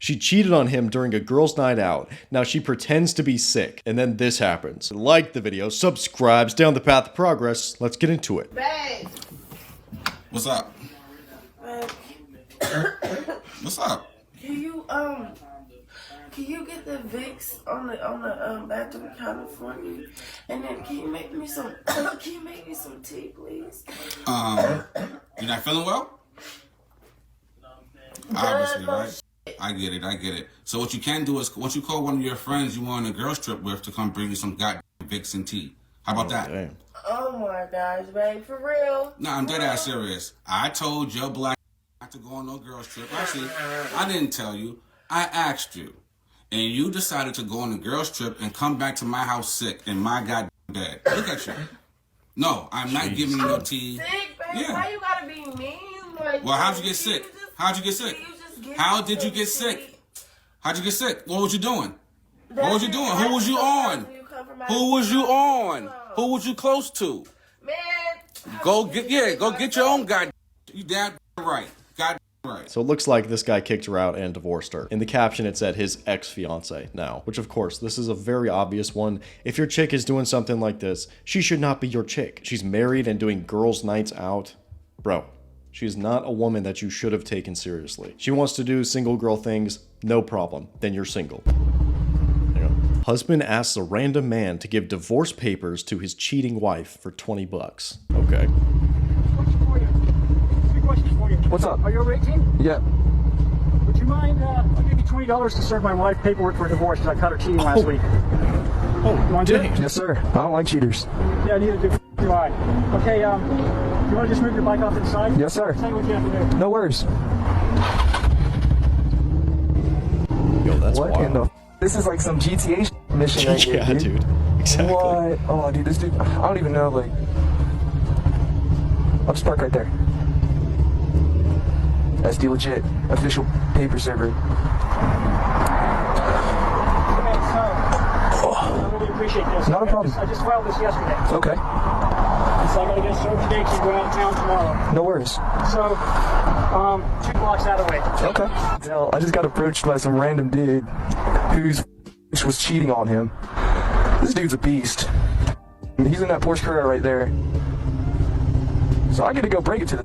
She cheated on him during a girls' night out. Now she pretends to be sick, and then this happens. Like the video, subscribe, stay on the path of progress. Let's get into it. Babe. What's up? What's up? Can you get the Vicks on the bathroom counter for me? And then can you make me some tea, please? You're not feeling well? Obviously, right? I get it. So what you can do is, once you call one of your friends you were on a girls trip with to come bring you some goddamn Vicks and tea. How about that? Damn. Oh my gosh, babe, for real? Nah, I'm dead ass serious. I told your black not to go on no girls trip. Actually, I didn't tell you. I asked you. And you decided to go on a girls trip and come back to my house sick in my goddamn bed. Look at you. No, I'm not giving you no tea. Sick, babe? Yeah. Why you gotta be mean like Well, how'd you that? get sick? How'd you get sick? How did you get sick? How'd you get sick? What was you doing? What was you doing? Who was you on? Who was you on? Who was you close to? Man, Go get your own goddamn. You damn right. Goddamn right. So it looks like this guy kicked her out and divorced her. In the caption, it said his ex-fiance now, which of course, this is a very obvious one. If your chick is doing something like this, she should not be your chick. She's married and doing girls' nights out. Bro, she is not a woman that you should have taken seriously. She wants to do single girl things, no problem. Then you're single. There you go. Husband asks a random man to give divorce papers to his cheating wife for 20 bucks. Okay. What's up? Are you over 18? Yeah. Would you mind, I'll give you $20 to serve my wife paperwork for divorce because I caught her cheating last week. Oh, You want to do dang. it? Yes, sir. I don't like cheaters. Yeah, neither do I. Okay, you want to just move your bike off to the side? Yes, sir. Tell you what you have to do. No worries. Yo, that's What in wild. the This is like some GTA mission right here, Yeah, dude. Exactly. What? Oh, dude, this dude, I don't even know, like... I'll just park right there. That's the legit official paper server. Okay, so, I really appreciate this. Not a problem. I just filed this yesterday. Okay. So I got to get served today because you go out of town tomorrow. No worries. So, 2 blocks that away. Okay. Now, I just got approached by some random dude whose was cheating on him. This dude's a beast. He's in that Porsche Carrera right there. So I get to go break it to the...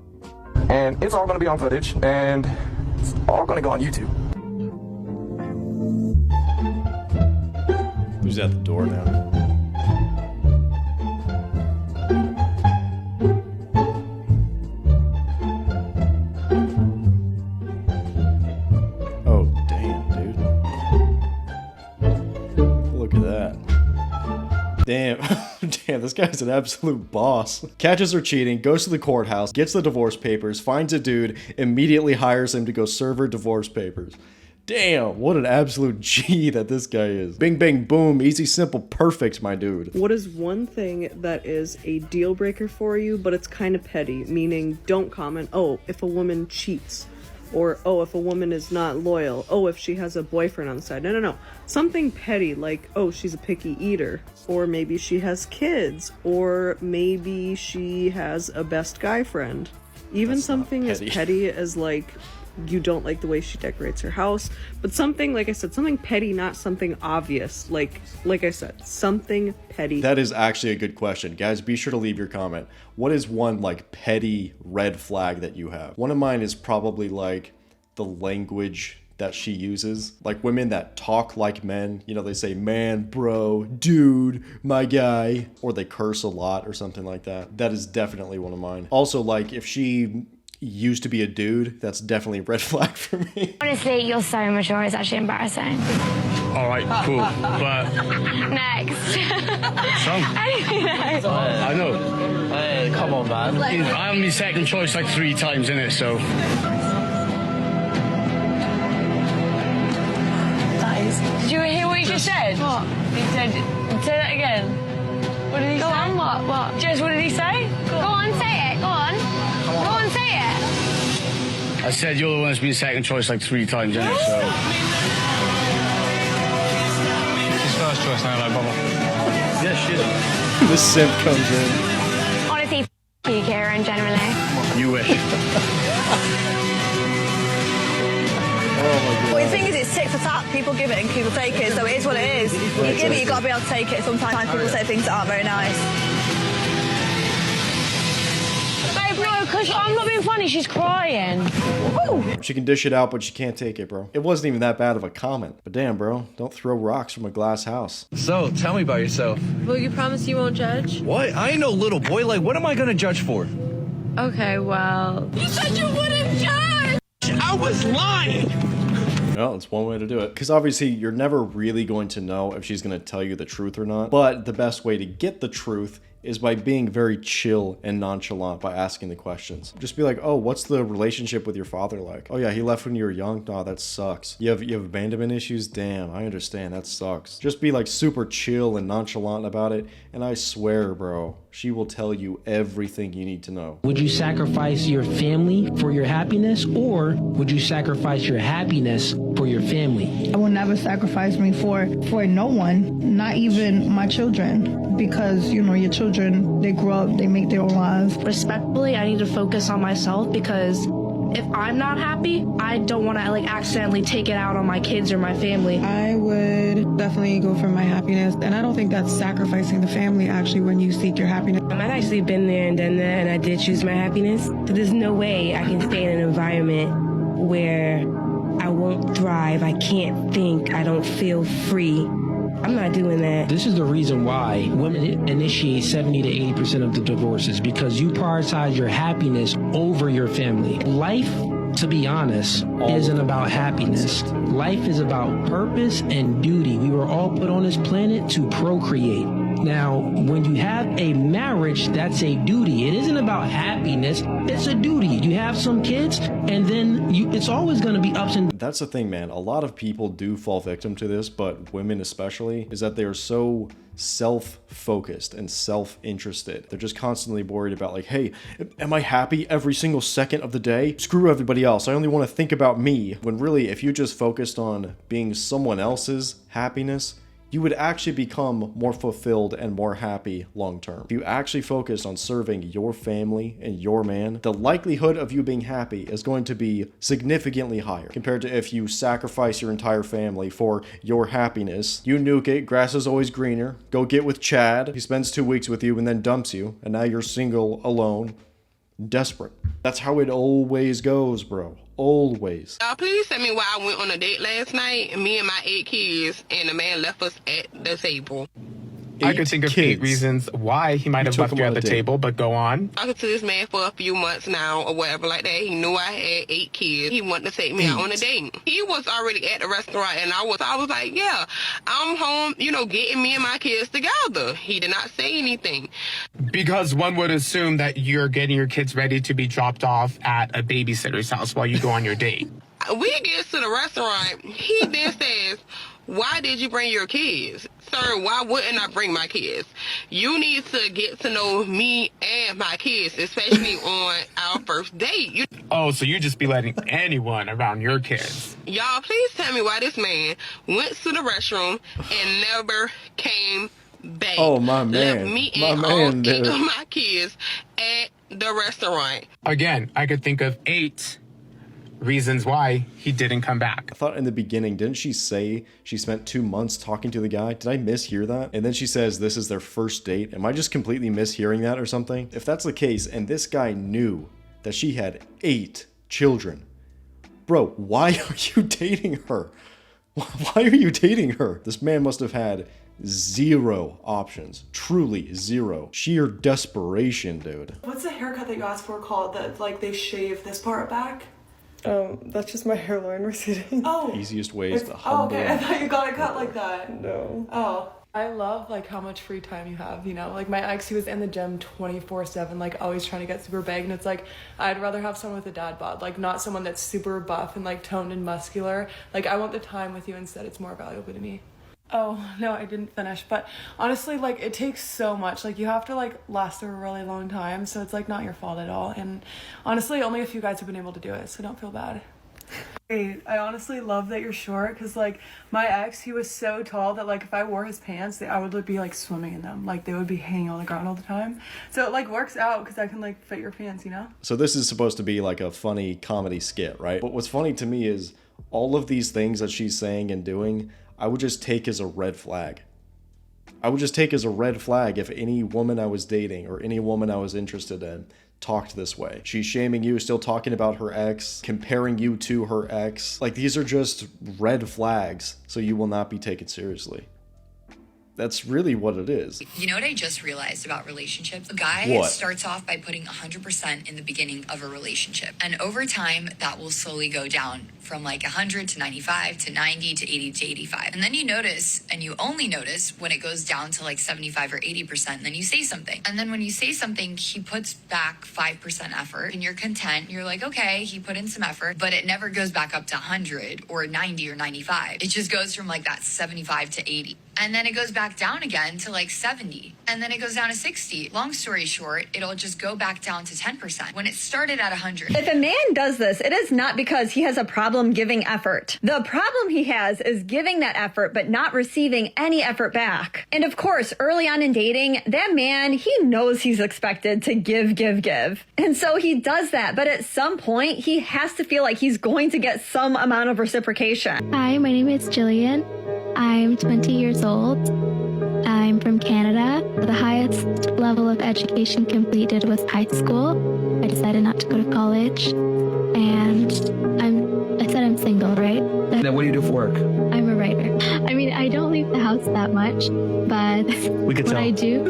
And it's all going to be on footage, and it's all going to go on YouTube. Who's at the door now? Oh, damn, dude. Look at that. Damn. Damn, this guy's an absolute boss. Catches her cheating, goes to the courthouse, gets the divorce papers, finds a dude, immediately hires him to go serve her divorce papers. Damn, what an absolute G that this guy is. Bing, bang, boom, easy, simple, perfect, my dude. What is one thing that is a deal breaker for you, but it's kind of petty? Meaning, don't comment, oh, if a woman cheats. Or, oh, if a woman is not loyal. Oh, if she has a boyfriend on the side. No. Something petty like, oh, she's a picky eater. Or maybe she has kids. Or maybe she has a best guy friend. Even That's something as petty. petty as, like, you don't like the way she decorates her house. But something, like I said, something petty, not something obvious. Like I said, something petty. That is actually a good question. Guys, be sure to leave your comment. What is one, like, petty red flag that you have? One of mine is probably, like, the language that she uses. Like, women that talk like men. You know, they say, man, bro, dude, my guy. Or they curse a lot or something like that. That is definitely one of mine. Also, like, if she used to be a dude, that's definitely a red flag for me. Honestly, you're so immature, it's actually embarrassing. All right, cool, but... Next. Son, I know. Hey, come on, man. I'm my second choice like 3 times in it, so... Did you hear what he just said? What? He said, say that again. What did he say? Go on, what? Jess, what did he say? Go on, say it, go on. Go on, say it. I said you're the one that's been second choice like 3 times in it, so... His first choice now, like, bubble. Yeah, shit. This simp comes in. Honestly, you, Kieran, generally. You wish. Oh my god. Well, the thing is, it's tap, people give it and people take it, so it is what it is. You give it, you gotta be able to take it. Sometimes people say things that aren't very nice. Babe, no, because I'm not being funny, she's crying. Woo. She can dish it out, but she can't take it, bro. It wasn't even that bad of a comment. But damn, bro, don't throw rocks from a glass house. So, tell me about yourself. Will you promise you won't judge? What? I ain't no little boy. Like, what am I gonna judge for? Okay, well... You said you wouldn't judge! I was lying! Well, it's one way to do it. Because obviously, you're never really going to know if she's going to tell you the truth or not. But the best way to get the truth is by being very chill and nonchalant by asking the questions. Just be like, oh, what's the relationship with your father like? Oh yeah, he left when you were young? Nah, that sucks. You have abandonment issues? Damn, I understand, that sucks. Just be like super chill and nonchalant about it, and I swear, bro, she will tell you everything you need to know. Would you sacrifice your family for your happiness, or would you sacrifice your happiness for your family? I will never sacrifice me for no one, not even my children, because, you know, your children, they grow up, they make their own lives. Respectfully, I need to focus on myself, because if I'm not happy, I don't want to like accidentally take it out on my kids or my family. I would definitely go for my happiness, and I don't think that's sacrificing the family actually when you seek your happiness. I've actually been there and done that, and I did choose my happiness. So there's no way I can stay in an environment where I won't thrive, I can't think, I don't feel free. I'm not doing that. This is the reason why women initiate 70 to 80% of the divorces, because you prioritize your happiness over your family. Life, to be honest, isn't about happiness. Life is about purpose and duty. We were all put on this planet to procreate. Now, when you have a marriage, that's a duty. It isn't about happiness. It's a duty. You have some kids, and then it's always going to be ups and downs. That's the thing, man. A lot of people do fall victim to this, but women especially, is that they are so self-focused and self-interested. They're just constantly worried about like, hey, am I happy every single second of the day? Screw everybody else. I only want to think about me. When really, if you just focused on being someone else's happiness, you would actually become more fulfilled and more happy long term. If you actually focus on serving your family and your man, the likelihood of you being happy is going to be significantly higher compared to if you sacrifice your entire family for your happiness. You nuke it, grass is always greener, go get with Chad, he spends 2 weeks with you and then dumps you, and now you're single, alone, desperate. That's how it always goes, bro. Always. Please tell me why I went on a date last night, me and my 8 kids, and the man left us at the table. I could think of 8 reasons why he might have left you at the table, but go on. Talking to this man for a few months now, or whatever like that. He knew I had 8 kids. He wanted to take me out on a date. He was already at the restaurant, and I was like, yeah, I'm home, you know, getting me and my kids together. He did not say anything. Because one would assume that you're getting your kids ready to be dropped off at a babysitter's house while you go on your date. We get to the restaurant, he then says, why did you bring your kids? Sir, why wouldn't I bring my kids? You need to get to know me and my kids, especially on our first date. Oh, so you just be letting anyone around your kids. Y'all, please tell me why this man went to the restroom and never came back. Oh, my man. Left me and all 8 of my kids at the restaurant. Again, I could think of 8 reasons why he didn't come back. I thought in the beginning, didn't she say she spent 2 months talking to the guy? Did I mishear that? And then she says this is their first date. Am I just completely mishearing that or something? If that's the case, and this guy knew that she had 8 children, bro, why are you dating her? Why are you dating her? This man must have had 0 options. Truly 0. Sheer desperation, dude. What's the haircut that you asked for called that, like, they shave this part back? That's just my hairline receding. Oh. Easiest way is to humble. Oh, okay. I thought you got it cut like that. No. Oh. I love, like, how much free time you have, you know? Like, my ex, he was in the gym 24/7, like, always trying to get super big. And it's like, I'd rather have someone with a dad bod. Like, not someone that's super buff and, like, toned and muscular. Like, I want the time with you instead. It's more valuable to me. Oh, no, I didn't finish. But honestly, like, it takes so much. Like, you have to, like, last a really long time. So it's, like, not your fault at all. And honestly, only a few guys have been able to do it. So don't feel bad. Hey, I honestly love that you're short. Because, like, my ex, he was so tall that, like, if I wore his pants, I would be, like, swimming in them. Like, they would be hanging on the ground all the time. So it, like, works out because I can, like, fit your pants, you know? So this is supposed to be, like, a funny comedy skit, right? But what's funny to me is All of these things that she's saying and doing, I would just take as a red flag. I would just take as a red flag if any woman I was dating or any woman I was interested in talked this way. She's shaming you, still talking about her ex, comparing you to her ex. Like, these are just red flags, so you will not be taken seriously. That's really what it is. You know what I just realized about relationships? A guy starts off by putting 100% in the beginning of a relationship. And over time, that will slowly go down from like 100 to 95 to 90 to 80 to 85. And then you notice, and you only notice when it goes down to like 75 or 80%, and then you say something. And then when you say something, he puts back 5% effort and you're content. You're like, okay, he put in some effort, but it never goes back up to 100 or 90 or 95. It just goes from like that 75 to 80. And then it goes back down again to like 70. And then it goes down to 60. Long story short, it'll just go back down to 10% when it started at 100. If a man does this, it is not because he has a problem giving effort. The problem he has is giving that effort, but not receiving any effort back. And of course, early on in dating, that man, he knows he's expected to give. And so he does that. But at some point, he has to feel like he's going to get some amount of reciprocation. Hi, my name is Jillian. I'm 20 years old. I'm from Canada. The highest level of education completed was high school. I decided not to go to college. And I said I'm single, right? Now, what do you do for work? I'm a writer. I mean, I don't leave the house that much, but what I do,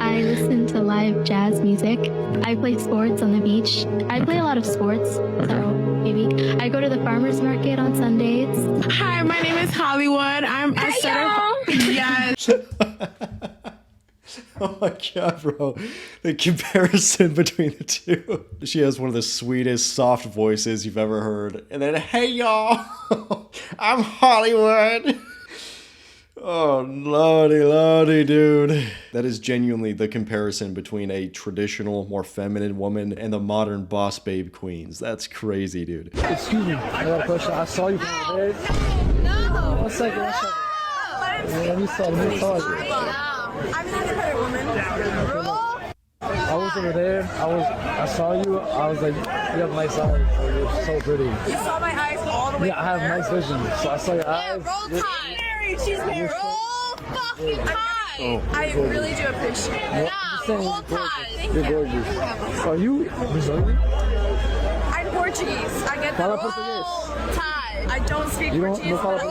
I listen to live jazz music. I play sports on the beach. I play a lot of sports, so maybe. I go to the farmer's market on Sundays. Hi, my name is Hollywood. I'm a certified. Yes. Oh my god, bro. The comparison between the two. She has one of the sweetest, soft voices you've ever heard. And then, hey y'all, I'm Hollywood. Oh, lordy, dude. That is genuinely the comparison between a traditional, more feminine woman and the modern boss babe queens. That's crazy, dude. Excuse me, I got a question. I saw you from over there. No. One second. Let me saw you. I'm an independent woman. I was over there. I saw you. I was like, you have nice eyes. You're so pretty. You saw my eyes all the way. Yeah, I have nice vision. So I saw your eyes. Roll Tide. She's married. Roll fucking Tide. I really do appreciate it. Roll Tide. You're gorgeous. Are you Brazilian? I'm Portuguese. I get the roll Tide. I don't speak Portuguese. Roll the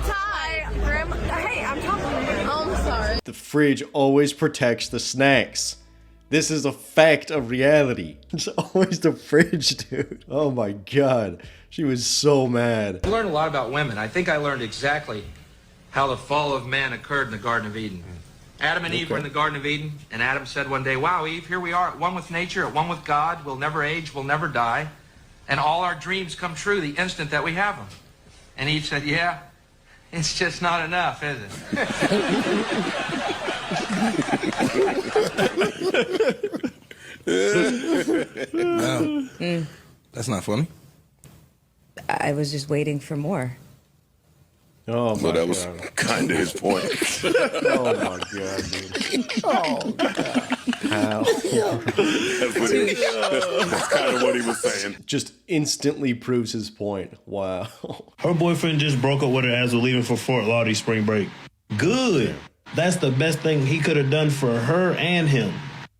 Tide. Grandma. Hey, I'm talking to you. Oh, I'm sorry. The fridge always protects the snacks. This is a fact of reality. It's always the fridge, dude. Oh my god. She was so mad. I learned a lot about women. I think I learned exactly how the fall of man occurred in the Garden of Eden. Adam and Eve were in the Garden of Eden, and Adam said one day, wow, Eve, here we are at one with nature, at one with God. We'll never age, we'll never die. And all our dreams come true the instant that we have them. And Eve said, yeah, it's just not enough, is it? No, that's not funny. I was just waiting for more. Oh my so that was kind of his point. Oh my god, dude. Oh god. How? That's kind of what he was saying. Just instantly proves his point. Wow. Her boyfriend just broke up with her as we're leaving for Fort Lauderdale spring break. Good. That's the best thing he could have done for her and him.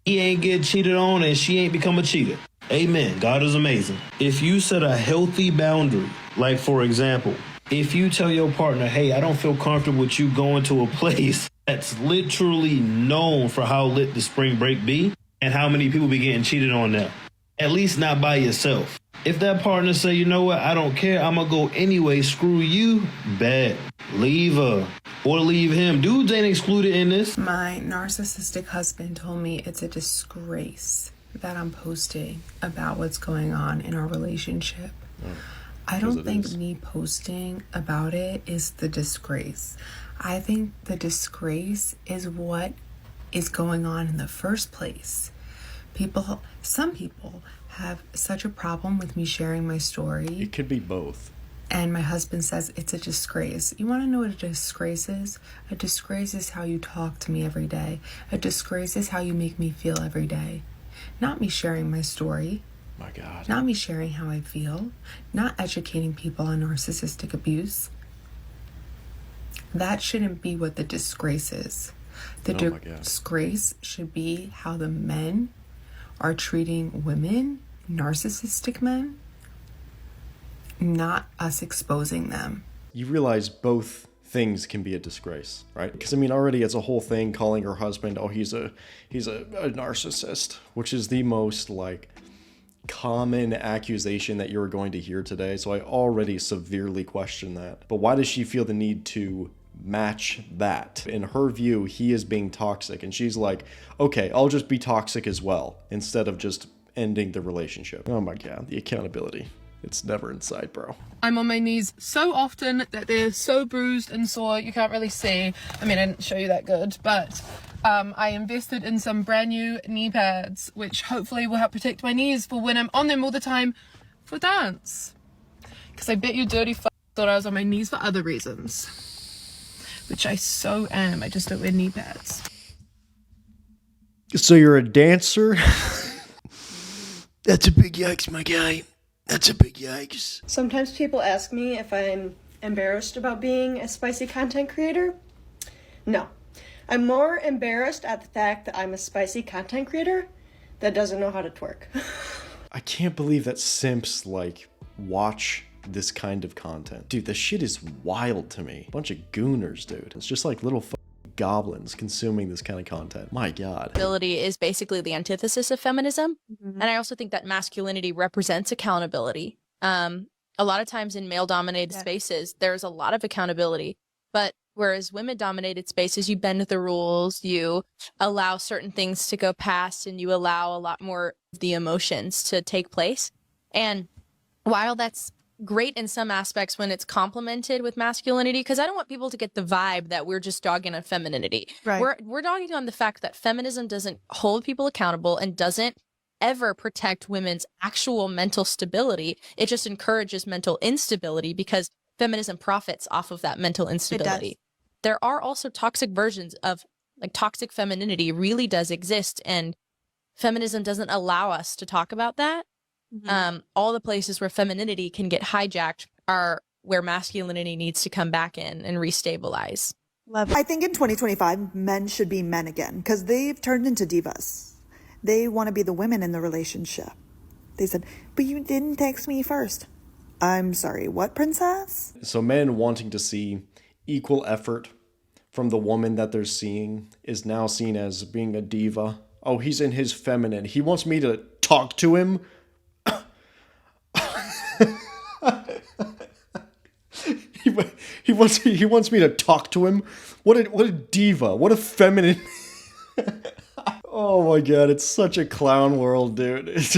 He ain't get cheated on and she ain't become a cheater. Amen. God is amazing. If you set a healthy boundary, like for example, if you tell your partner, hey, I don't feel comfortable with you going to a place that's literally known for how lit the spring break be and how many people be getting cheated on there, at least not by yourself. If that partner say, you know what, I don't care, I'm gonna go anyway, screw you, bad. Leave her or leave him. Dudes ain't excluded in this. My narcissistic husband told me it's a disgrace that I'm posting about what's going on in our relationship. I don't think me posting about it is the disgrace. I think the disgrace is what is going on in the first place. Some people have such a problem with me sharing my story. It could be both. And my husband says it's a disgrace. You want to know what a disgrace is? A disgrace is how you talk to me every day. A disgrace is how you make me feel every day. Not me sharing my story. My God. Not me sharing how I feel, not educating people on narcissistic abuse. That shouldn't be what the disgrace is. The disgrace should be how the men are treating women, narcissistic men, not us exposing them. You realize both things can be a disgrace, right? Because I mean, already it's a whole thing calling her husband, oh, he's a narcissist, which is the most like common accusation that you're going to hear today. So I already severely question that. But why does she feel the need to match that? In her view, he is being toxic, and she's like, okay, I'll just be toxic as well, instead of just ending the relationship. Oh my God, the accountability. It's never in sight, bro. I'm on my knees so often that they're so bruised and sore you can't really see. I mean, I didn't show you that good, but I invested in some brand new knee pads, which hopefully will help protect my knees for when I'm on them all the time for dance. Because I bet you dirty f*** thought I was on my knees for other reasons. Which I so am, I just don't wear knee pads. So you're a dancer? That's a big yikes, my guy. That's a big yikes. Sometimes people ask me if I'm embarrassed about being a spicy content creator. No. I'm more embarrassed at the fact that I'm a spicy content creator that doesn't know how to twerk. I can't believe that simps, like, watch this kind of content. Dude, this shit is wild to me. Bunch of gooners, dude. It's just like little goblins consuming this kind of content. My God. Accountability is basically the antithesis of feminism. And I also think that masculinity represents accountability. A lot of times in male-dominated spaces, there's a lot of accountability. But whereas women-dominated spaces, you bend the rules, you allow certain things to go past, and you allow a lot more of the emotions to take place. And while that's great in some aspects when it's complemented with masculinity, because I don't want people to get the vibe that we're just dogging on femininity. Right. We're dogging on the fact that feminism doesn't hold people accountable and doesn't ever protect women's actual mental stability. It just encourages mental instability because feminism profits off of that mental instability. There are also toxic versions of, like, toxic femininity really does exist, and feminism doesn't allow us to talk about that. All the places where femininity can get hijacked are where masculinity needs to come back in and restabilize. I think in 2025, men should be men again because they've turned into divas. They want to be the women in the relationship. They said, but you didn't text me first. I'm sorry, what, princess? So men wanting to see equal effort from the woman that they're seeing is now seen as being a diva. Oh, he's in his feminine. He wants me to talk to him. He wants me to talk to him. What a diva. What a feminine. Oh my God, it's such a clown world, dude. It's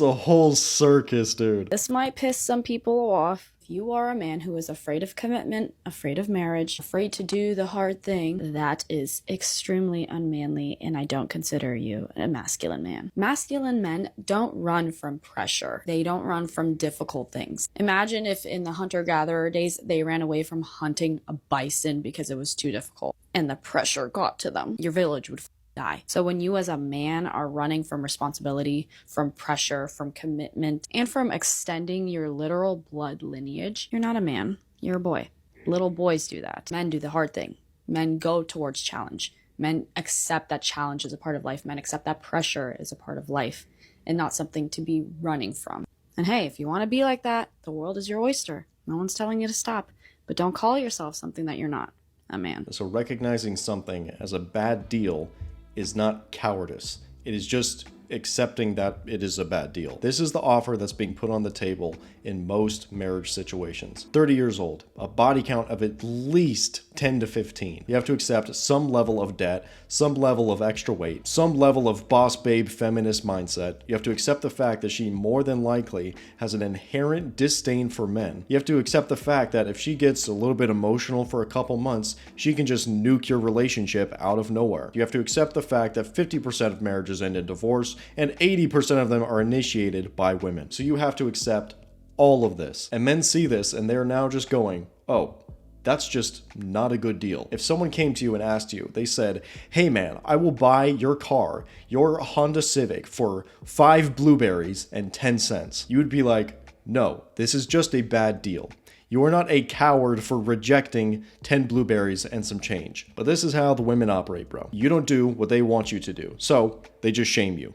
a whole circus, dude. This might piss some people off. If you are a man who is afraid of commitment, afraid of marriage, afraid to do the hard thing, that is extremely unmanly, and I don't consider you a masculine man. Masculine men don't run from pressure. They don't run from difficult things. Imagine if in the hunter-gatherer days, they ran away from hunting a bison because it was too difficult, and the pressure got to them. Your village would die. So when you as a man are running from responsibility, from pressure, from commitment, and from extending your literal blood lineage, you're not a man, you're a boy. Little boys do that. Men do the hard thing. Men go towards challenge. Men accept that challenge is a part of life. Men accept that pressure is a part of life and not something to be running from. And hey, if you want to be like that, the world is your oyster. No one's telling you to stop, but don't call yourself something that you're not, a man. So recognizing something as a bad deal is not cowardice. It is just accepting that it is a bad deal. This is the offer that's being put on the table in most marriage situations. 30 years old, a body count of at least 10 to 15. You have to accept some level of debt, some level of extra weight, some level of boss babe feminist mindset. You have to accept the fact that she more than likely has an inherent disdain for men. You have to accept the fact that if she gets a little bit emotional for a couple months, she can just nuke your relationship out of nowhere. You have to accept the fact that 50% of marriages end in divorce and 80% of them are initiated by women. So you have to accept all of this. And men see this and they're now just going, oh, That's just not a good deal. If someone came to you and asked you, they said, hey man, I will buy your car, your Honda Civic, for 5 blueberries and 10 cents. You would be like, no, this is just a bad deal. You are not a coward for rejecting 10 blueberries and some change. But this is how the women operate, bro. You don't do what they want you to do, so they just shame you.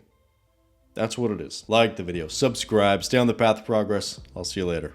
That's what it is. Like the video, subscribe, stay on the path of progress. I'll see you later.